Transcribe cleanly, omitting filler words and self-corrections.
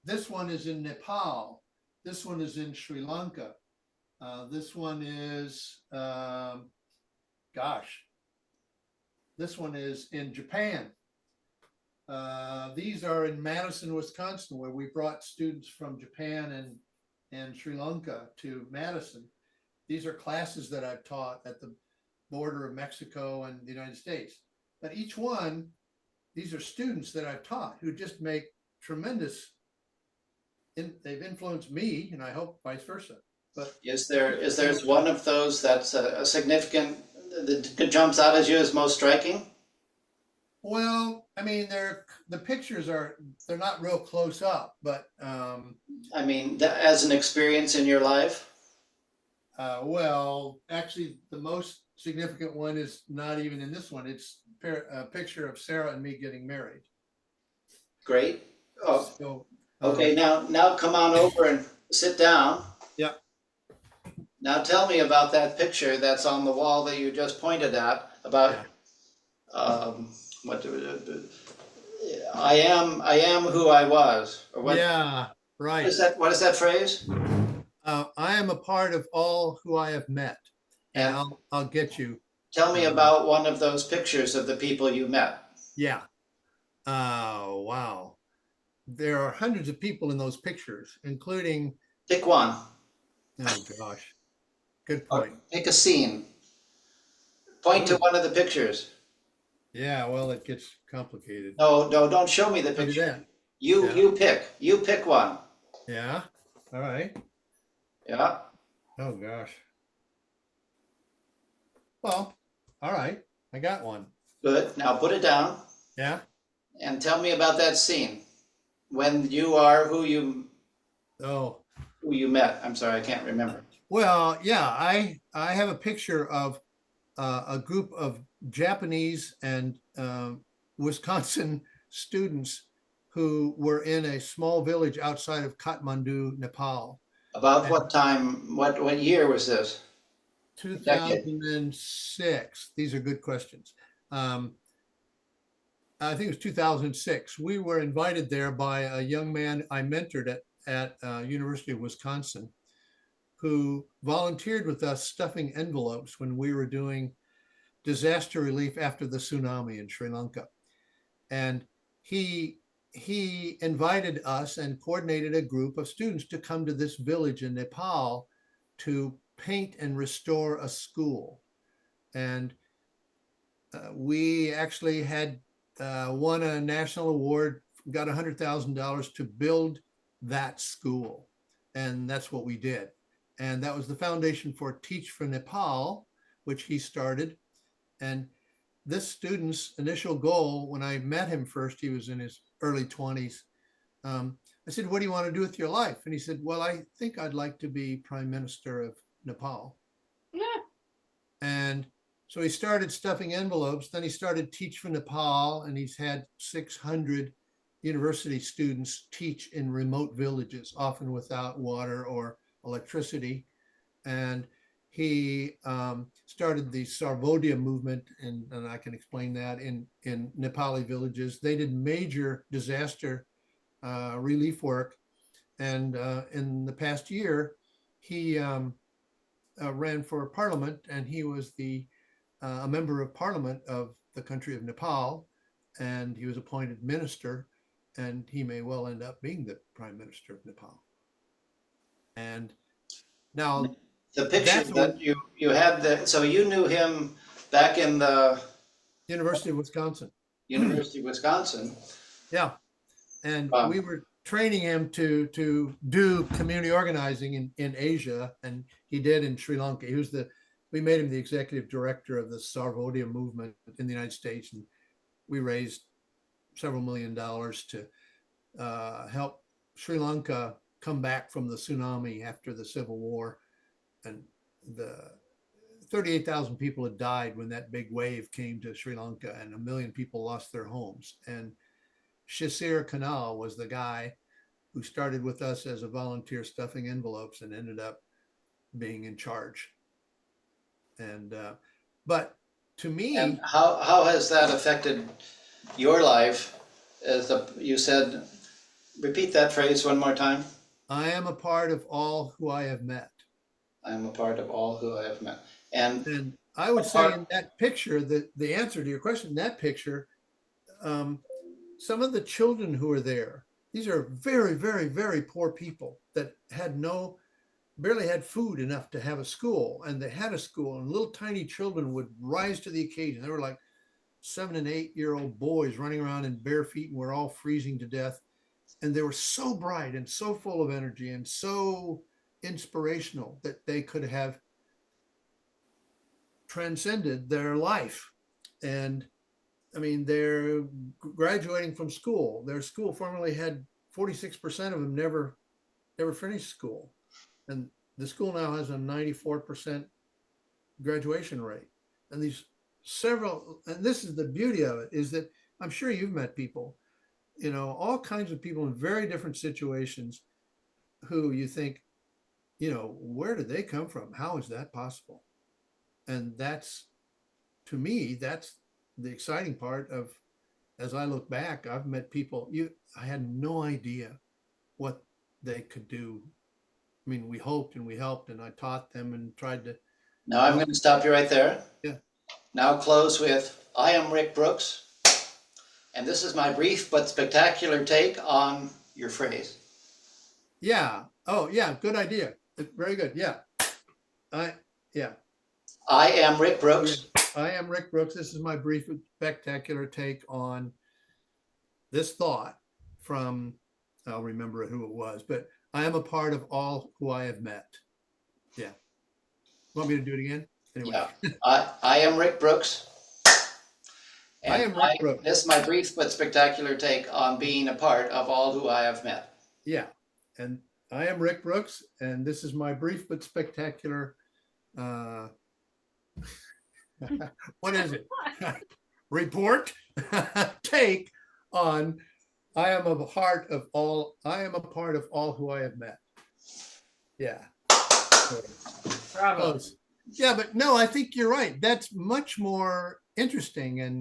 This one is in Nepal. This one is in Sri Lanka. This one is, gosh, this one is in Japan. These are in Madison, Wisconsin, where we brought students from Japan and Sri Lanka to Madison. These are classes that I've taught at the border of Mexico and the United States. But each one, these are students that I've taught who just make tremendous, they've influenced me, and I hope vice versa. But is there one of those that's a significant, that jumps out at you as most striking? well, I mean, the pictures they're not real close up, but I mean, as an experience in your life? well, actually, the most significant one is not even in this one. It's a picture of Sarah and me getting married. Great. Oh, So, okay. Now come on over and sit down. yeah. Now tell me about that picture that's on the wall that you just pointed at about what I am who I was, or what? Yeah, right. What is that phrase? I am a part of all who I have met, and I'll get you. Tell me about one of those pictures of the people you met. Yeah. Oh, wow. There are hundreds of people in those pictures, including. Pick one. Oh gosh, good point. Pick a scene. Point to one of the pictures. Yeah, well, it gets complicated. No, don't show me the picture. You pick one. Yeah. All right. Yeah. Oh gosh. Well, all right. I got one. Good. Now put it down. Yeah. And tell me about that scene when you are who you met. I'm sorry, I can't remember. Well, yeah, I have a picture of a group of Japanese and Wisconsin students who were in a small village outside of Kathmandu, Nepal. About what time? What year was this? 2006. These are good questions. I think it was 2006. We were invited there by a young man I mentored at University of Wisconsin, who volunteered with us stuffing envelopes when we were doing disaster relief after the tsunami in Sri Lanka. And he invited us and coordinated a group of students to come to this village in Nepal to paint and restore a school. And we actually had won a national award, got $100,000 to build that school. And that's what we did. And that was the foundation for Teach for Nepal, which he started. And this student's initial goal, when I met him first, he was in his early 20s. I said, what do you want to do with your life? And he said, well, I think I'd like to be Prime Minister of Nepal. Yeah. And so he started stuffing envelopes. Then he started Teach for Nepal, and he's had 600 university students teach in remote villages, often without water or electricity. And he started the Sarvodaya movement, and I can explain that, in Nepali villages. They did major disaster relief work. And in the past year, he ran for parliament, and he was a member of parliament of the country of Nepal, and he was appointed minister, and he may well end up being the Prime Minister of Nepal. And now the picture that you had, so you knew him back in the University of Wisconsin. University of Wisconsin. Yeah. And we were training him to do community organizing in Asia, and he did in Sri Lanka. We made him the executive director of the Sarvodaya movement in the United States, and we raised several $1 million to help Sri Lanka come back from the tsunami after the Civil War. And the 38,000 people had died when that big wave came to Sri Lanka, and 1 million people lost their homes. And Shasir Kanal was the guy who started with us as a volunteer stuffing envelopes and ended up being in charge. And but to me, and how has that affected your life You said, repeat that phrase one more time. I am a part of all who I have met. I am a part of all who I have met. And I would say in that picture, that the answer to your question, in that picture, some of the children who are there, these are very, very, very poor people that had barely had food enough to have a school, and they had a school, and little tiny children would rise to the occasion. They were like 7 and 8-year-old boys running around in bare feet, and we're all freezing to death. And they were so bright and so full of energy and so inspirational that they could have transcended their life. And I mean, they're graduating from school. Their school formerly had 46% of them never finished school. And the school now has a 94% graduation rate. And and this is the beauty of it, is that I'm sure you've met people, all kinds of people in very different situations who you think, where did they come from? How is that possible? And to me, that's the exciting part of, as I look back, I've met people, I had no idea what they could do. I mean, we hoped and we helped, and I taught them and tried to. now I'm going to stop you right there. Yeah. Now close with, I am Rick Brooks, and this is my brief but spectacular take on your phrase. Yeah. Oh, yeah. Good idea. Very good. Yeah. Yeah. I am Rick Brooks. I am Rick Brooks. This is my brief but spectacular take on this thought from, I'll remember who it was, but I am a part of all who I have met. Yeah. Want me to do it again? Anyway. Yeah. I am Rick Brooks. And I am Rick Brooks. This is my brief but spectacular take on being a part of all who I have met. Yeah. And I am Rick Brooks, and this is my brief but spectacular what is it? Report take on I am a part of all who I have met. Yeah. Bravo. Yeah, but no, I think you're right. That's much more interesting and